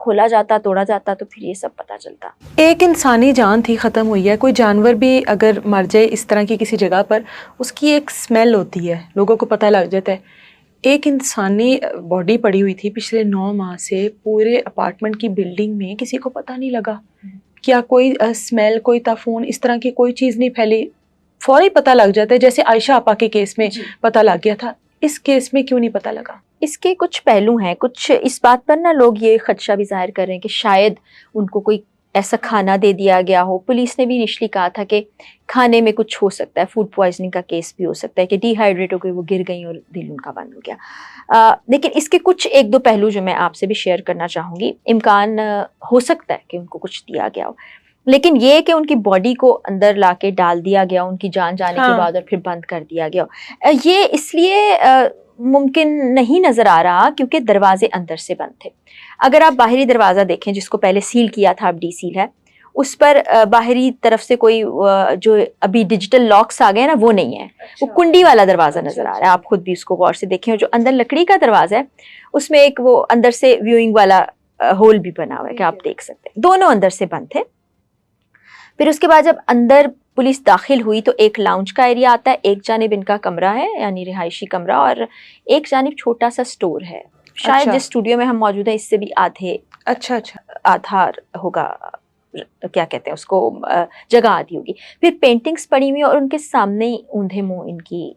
کھولا جاتا توڑا جاتا تو پھر یہ سب پتہ چلتا. ایک انسانی جان تھی ختم ہوئی ہے. کوئی جانور بھی اگر مر جائے اس طرح کی کسی جگہ پر اس کی ایک اسمیل ہوتی ہے, لوگوں کو پتہ لگ جاتا ہے. ایک انسانی باڈی پڑی ہوئی تھی پچھلے 9 ماہ سے پورے اپارٹمنٹ کی بلڈنگ میں, کسی کو پتہ نہیں لگا. کیا کوئی اسمیل, کوئی تافون, اس طرح کی کوئی چیز نہیں پھیلی؟ فوری پتہ لگ جاتا ہے, جیسے عائشہ آپا کے کیس میں پتہ لگ گیا تھا. اس کیس میں کیوں نہیں پتہ لگا؟ اس کے کچھ پہلو ہیں. کچھ اس بات پر نا لوگ یہ خدشہ بھی ظاہر کر رہے ہیں کہ شاید ان کو کوئی ایسا کھانا دے دیا گیا ہو. پولیس نے بھی انیشلی کہا تھا کہ کھانے میں کچھ ہو سکتا ہے, فوڈ پوائزننگ کا کیس بھی ہو سکتا ہے کہ ڈی ہائیڈریٹ ہو کے وہ گر گئیں اور دل ان کا بند ہو گیا. لیکن اس کے کچھ 1-2 پہلو جو میں آپ سے بھی شیئر کرنا چاہوں گی. امکان ہو سکتا ہے کہ ان کو کچھ دیا گیا ہو, لیکن یہ کہ ان کی باڈی کو اندر لا کے ڈال دیا گیا ان کی جان جانے کے بعد اور پھر بند کر دیا گیا, یہ اس لیے ممکن نہیں نظر آ رہا کیونکہ دروازے اندر سے بند تھے. اگر آپ باہری دروازہ دیکھیں جس کو پہلے سیل کیا تھا, اب ڈی سیل ہے, اس پر باہری طرف سے کوئی جو ابھی ڈیجیٹل لاکس آ گئے نا وہ نہیں ہے, وہ کنڈی والا دروازہ نظر آ رہا ہے. آپ خود بھی اس کو غور سے دیکھیں, جو اندر لکڑی کا دروازہ ہے اس میں ایک وہ اندر سے ویونگ والا ہول بھی بنا ہوا ہے کہ آپ دیکھ سکتے ہیں. دونوں اندر سے بند تھے. پھر اس کے بعد جب اندر پولیس داخل ہوئی تو ایک لاؤنج کا ایریا آتا ہے, ایک جانب ان کا کمرہ ہے یعنی رہائشی کمرہ, اور ایک جانب چھوٹا سا سٹور ہے. شاید جس اسٹوڈیو میں ہم موجود ہیں اس سے بھی آدھا ہوگا, کیا کہتے ہیں اس کو, جگہ آدھی ہوگی. پھر پینٹنگز پڑی ہوئی اور ان کے سامنے ہی اوندھے منہ ان کی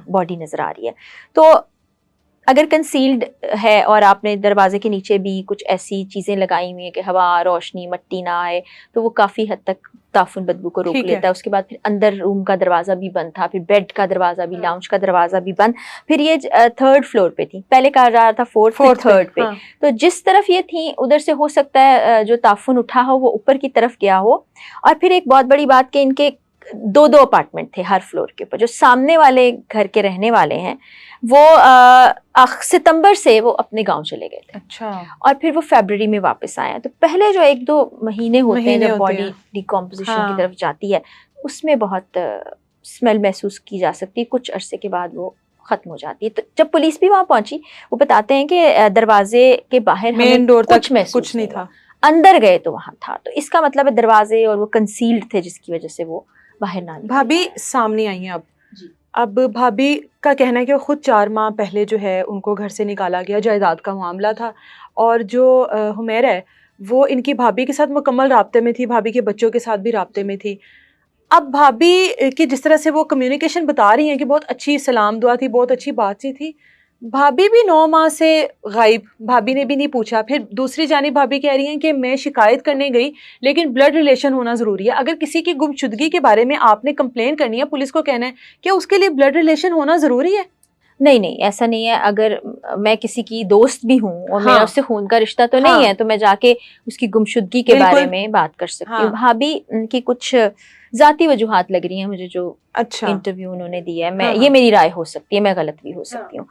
باڈی نظر آ رہی ہے. تو اگر کنسیلڈ ہے اور آپ نے دروازے کے نیچے بھی کچھ ایسی چیزیں لگائی ہوئی ہیں کہ ہوا, روشنی, مٹی نہ آئے, تو وہ کافی حد تک تعفن بدبو کو روک لیتا ہے. اس کے بعد پھر اندر روم کا دروازہ بھی بند تھا, پھر بیڈ کا دروازہ بھی, لاؤنج کا دروازہ بھی بند. پھر یہ 3rd فلور پہ تھی, پہلے کہا جا رہا تھا 4th 3rd پہ. تو جس طرف یہ تھیں ادھر سے ہو سکتا ہے جو تعفن اٹھا ہو وہ اوپر کی طرف گیا ہو. اور پھر ایک بہت بڑی بات کہ ان کے 2 اپارٹمنٹ تھے ہر فلور کے اوپر. جو سامنے والے گھر کے رہنے والے ہیں وہ ستمبر سے وہ اپنے گاؤں چلے گئے تھے. اچھا. اور پھر وہ فیبرری میں واپس آئے ہیں. تو پہلے جو 1-2 مہینے ہوتے ہیں جب باڈی ڈیکمپوزیشن کی طرف جاتی ہے اس میں بہت اسمیل محسوس کی جا سکتی ہے. کچھ عرصے کے بعد وہ ختم ہو جاتی ہے. تو جب پولیس بھی وہاں پہنچی وہ بتاتے ہیں کہ دروازے کے باہر مین ڈور کچھ محسوس کچھ نہیں تھا, اندر گئے تو وہاں تھا. تو اس کا مطلب ہے دروازے اور وہ کنسیلڈ تھے جس کی وجہ سے وہ باہر نہ نکل. بھابھی سامنے آئی ہیں اب بھابھی کا کہنا ہے کہ خود 4 ماہ پہلے جو ہے ان کو گھر سے نکالا گیا, جائیداد کا معاملہ تھا, اور جو حمیرہ ہے وہ ان کی بھابھی کے ساتھ مکمل رابطے میں تھی, بھابھی کے بچوں کے ساتھ بھی رابطے میں تھی. اب بھابھی کی جس طرح سے وہ کمیونیکیشن بتا رہی ہیں کہ بہت اچھی سلام دعا تھی, بہت اچھی بات چیت تھی. بھابھی بھی 9 ماہ سے غائب, بھابھی نے بھی نہیں پوچھا. پھر دوسری جانب بھابھی کہہ رہی ہیں کہ میں شکایت کرنے گئی لیکن بلڈ ریلیشن ہونا ضروری ہے. اگر کسی کی گمشدگی کے بارے میں آپ نے کمپلین کرنی ہے, پولیس کو کہنا ہے کہ اس کے لیے بلڈ ریلیشن ہونا ضروری ہے. نہیں ایسا نہیں ہے. اگر میں کسی کی دوست بھی ہوں اور میرا اس سے خون کا رشتہ تو نہیں ہے تو میں جا کے اس کی گمشدگی کے بارے میں بات کر سکتی ہوں. بھابھی ان کی کچھ ذاتی وجوہات لگ رہی ہیں مجھے جو انٹرویو انہوں نے دیا ہے. یہ میری رائے ہو سکتی ہے, میں غلط بھی ہو سکتی ہوں,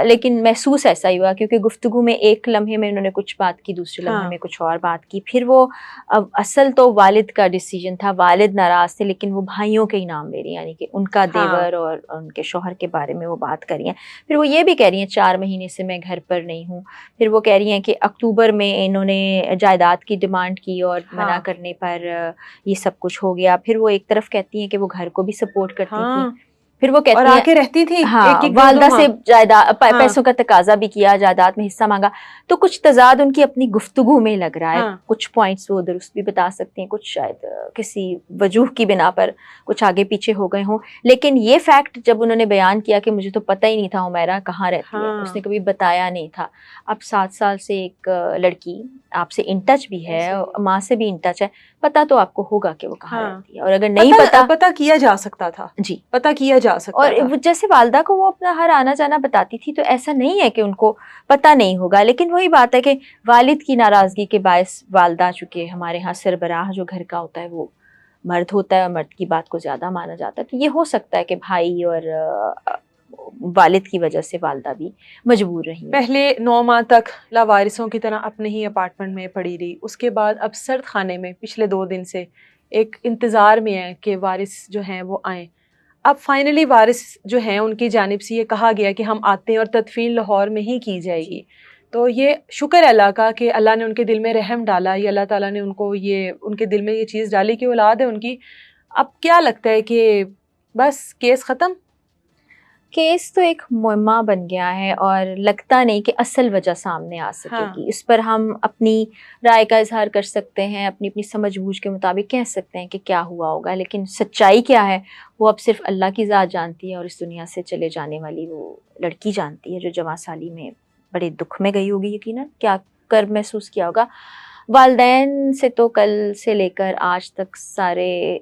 لیکن محسوس ایسا ہی ہوا کیونکہ گفتگو میں ایک لمحے میں انہوں نے کچھ بات کی, دوسرے لمحے میں کچھ اور بات کی. پھر وہ اصل تو والد کا ڈیسیجن تھا, والد ناراض تھے لیکن وہ بھائیوں کے ہی نام لے رہی ہیں, یعنی کہ ان کا دیور اور ان کے شوہر کے بارے میں وہ بات کر رہی ہیں. پھر وہ یہ بھی کہہ رہی ہیں 4 مہینے سے میں گھر پر نہیں ہوں. پھر وہ کہہ رہی ہیں کہ اکتوبر میں انہوں نے جائیداد کی ڈیمانڈ کی اور منع کرنے پر یہ سب کچھ ہو گیا. پھر وہ ایک طرف کہتی ہیں کہ وہ گھر کو بھی سپورٹ کرتی تھی, پھر وہ کہتی ہیں رہتی تھی, والدہ سے پیسوں کا تقاضا بھی کیا, جائیداد میں حصہ مانگا. تو کچھ تضاد ان کی اپنی گفتگو میں لگ رہا ہے. کچھ پوائنٹس وہ درست بھی بتا سکتے ہیں, کچھ شاید کسی وجوہ کی بنا پر کچھ آگے پیچھے ہو گئے ہوں. لیکن یہ فیکٹ جب انہوں نے بیان کیا کہ مجھے تو پتہ ہی نہیں تھا حمیرہ کہاں رہتی ہے, اس نے کبھی بتایا نہیں تھا. اب 7 سال سے ایک لڑکی آپ سے ان ٹچ بھی ہے, ماں سے بھی ان ٹچ ہے, پتہ تو آپ کو ہوگا کہ وہ کہاں رہتی ہے. اور اگر نہیں پتہ کیا جا سکتا تھا, جی پتہ کیا جا سکتا اور جیسے والدہ کو وہ اپنا ہر آنا جانا بتاتی تھی, تو ایسا نہیں ہے کہ ان کو پتہ نہیں ہوگا. لیکن وہی بات ہے کہ والد کی ناراضگی کے باعث والدہ, چونکہ ہمارے ہاں سربراہ جو گھر کا ہوتا ہے وہ مرد ہوتا ہے اور مرد کی بات کو زیادہ مانا جاتا ہے, تو یہ ہو سکتا ہے کہ بھائی اور والد کی وجہ سے والدہ بھی مجبور رہی. پہلے 9 ماہ تک لاوارثوں کی طرح اپنے ہی اپارٹمنٹ میں پڑی رہی, اس کے بعد اب سرد خانے میں پچھلے 2 دن سے ایک انتظار میں ہے کہ وارث جو ہیں وہ آئیں. اب فائنلی وارث جو ہیں ان کی جانب سے یہ کہا گیا کہ ہم آتے ہیں اور تدفین لاہور میں ہی کی جائے گی. تو یہ شکر ہے اللہ کا کہ اللہ نے ان کے دل میں رحم ڈالا، یا اللہ تعالیٰ نے ان کو یہ ان کے دل میں یہ چیز ڈالی کہ اولاد ہے ان کی. اب کیا لگتا ہے کہ بس کیس ختم؟ کیس تو ایک معمہ بن گیا ہے اور لگتا نہیں کہ اصل وجہ سامنے آ سکے گی. اس پر ہم اپنی رائے کا اظہار کر سکتے ہیں، اپنی سمجھ بوجھ کے مطابق کہہ سکتے ہیں کہ کیا ہوا ہوگا، لیکن سچائی کیا ہے وہ اب صرف اللہ کی ذات جانتی ہے اور اس دنیا سے چلے جانے والی وہ لڑکی جانتی ہے جو جواں سالی میں بڑے دکھ میں گئی ہوگی. یقیناً کیا کر محسوس کیا ہوگا. والدین سے تو کل سے لے کر آج تک سارے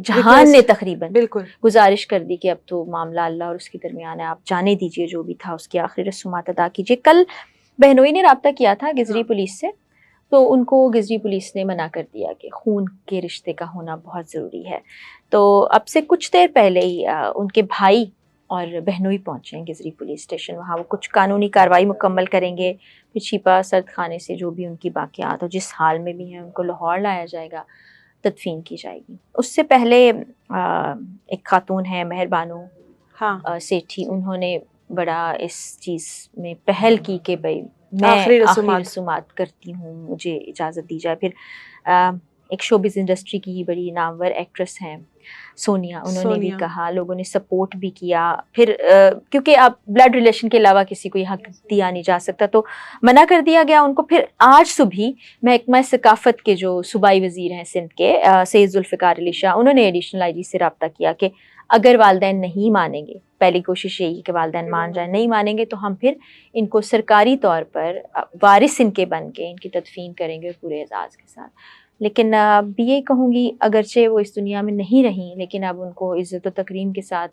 جہان نے تقریباً بالکل گزارش کر دی کہ اب تو معاملہ اللہ اور اس کے درمیان ہے، آپ جانے دیجئے، جو بھی تھا اس کی آخری رسومات ادا کیجئے. کل بہنوئی نے رابطہ کیا تھا گزری پولیس سے، تو ان کو گزری پولیس نے منع کر دیا کہ خون کے رشتے کا ہونا بہت ضروری ہے. تو اب سے کچھ دیر پہلے ہی ان کے بھائی اور بہنوئی پہنچے ہیں گزری پولیس اسٹیشن. وہاں وہ کچھ قانونی کارروائی مکمل کریں گے، پھر چھپا سرد خانے سے جو بھی ان کی باقیات اور جس حال میں بھی ہیں ان کو لاہور لایا جائے گا، تدفین کی جائے گی. اس سے پہلے ایک خاتون ہے مہر بانو سیٹھی، انہوں نے بڑا اس چیز میں پہل کی کہ بھائی میں آخری رسومات کرتی ہوں، مجھے اجازت دی جائے. پھر ایک شوبز انڈسٹری کی بڑی نامور ایکٹریس ہیں سونیا، انہوں نے بھی کہا، لوگوں نے سپورٹ بھی کیا. پھر کیونکہ اب بلڈ ریلیشن کے علاوہ کسی کو یہ حق دیا نہیں جا سکتا تو منع کر دیا گیا ان کو. پھر آج صبح محکمہ ثقافت کے جو صوبائی وزیر ہیں سندھ کے سید ذوالفقار علی شاہ، انہوں نے ایڈیشنل آئی جی سے رابطہ کیا کہ اگر والدین نہیں مانیں گے، پہلی کوشش یہی کہ والدین مان جائیں، نہیں مانیں گے تو ہم پھر ان کو سرکاری طور پر وارث ان کے بن کے ان کی تدفین کریں گے پورے اعزاز کے ساتھ. لیکن اب یہ کہوں گی اگرچہ وہ اس دنیا میں نہیں رہیں، لیکن اب ان کو عزت و تکریم کے ساتھ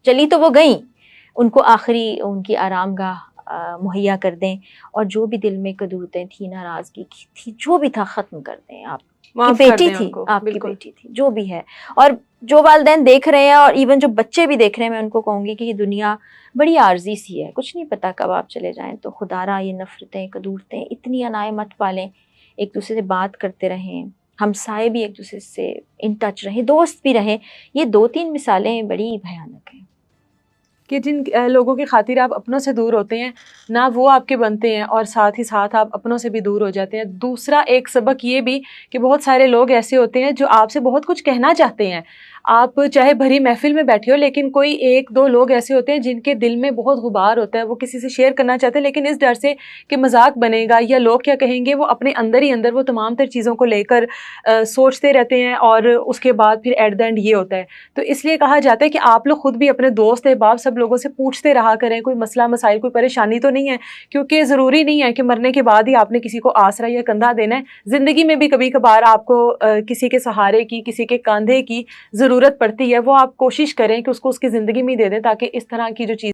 چلی تو وہ گئیں، ان کو آخری ان کی آرام گاہ مہیا کر دیں اور جو بھی دل میں قدورتیں تھیں، ناراضگی تھی، جو بھی تھا ختم کر دیں. آپ کی بیٹی تھی، آپ کی بیٹی تھی، جو بھی ہے. اور جو والدین دیکھ رہے ہیں اور ایون جو بچے بھی دیکھ رہے ہیں، میں ان کو کہوں گی کہ یہ دنیا بڑی عارضی سی ہے، کچھ نہیں پتا کب آپ چلے جائیں. تو خدا را یہ نفرتیں قدورتیں اتنی انائے مت پالیں، ایک دوسرے سے بات کرتے رہیں، ہمسائے بھی ایک دوسرے سے ان ٹچ رہیں، دوست بھی رہیں. یہ 2-3 مثالیں بڑی بھیانک ہیں کہ جن لوگوں کی خاطر آپ اپنوں سے دور ہوتے ہیں، نہ وہ آپ کے بنتے ہیں اور ساتھ ہی ساتھ آپ اپنوں سے بھی دور ہو جاتے ہیں. دوسرا ایک سبق یہ بھی کہ بہت سارے لوگ ایسے ہوتے ہیں جو آپ سے بہت کچھ کہنا چاہتے ہیں، آپ چاہے بھری محفل میں بیٹھے ہو، لیکن کوئی 1-2 لوگ ایسے ہوتے ہیں جن کے دل میں بہت غبار ہوتا ہے، وہ کسی سے شیئر کرنا چاہتے ہیں، لیکن اس ڈر سے کہ مذاق بنے گا یا لوگ کیا کہیں گے، وہ اپنے اندر ہی اندر وہ تمام تر چیزوں کو لے کر سوچتے رہتے ہیں اور اس کے بعد پھر ایٹ دا اینڈ یہ ہوتا ہے. تو اس لیے کہا جاتا ہے کہ آپ لوگ خود بھی اپنے دوست احباب سب لوگوں سے پوچھتے رہا کریں، کوئی مسئلہ مسائل کوئی پریشانی تو نہیں ہے، کیونکہ ضروری نہیں ہے کہ مرنے کے بعد ہی آپ نے کسی کو آسرا یا کندھا دینا ہے. زندگی میں بھی کبھی کبھار آپ کو کسی کے سہارے کی، کسی کے کاندھے کی ضرورت پڑتی ہے، وہ آپ کوشش کریں کہ اس کو اس کی زندگی میں دے دیں، تاکہ اس طرح کی جو چیز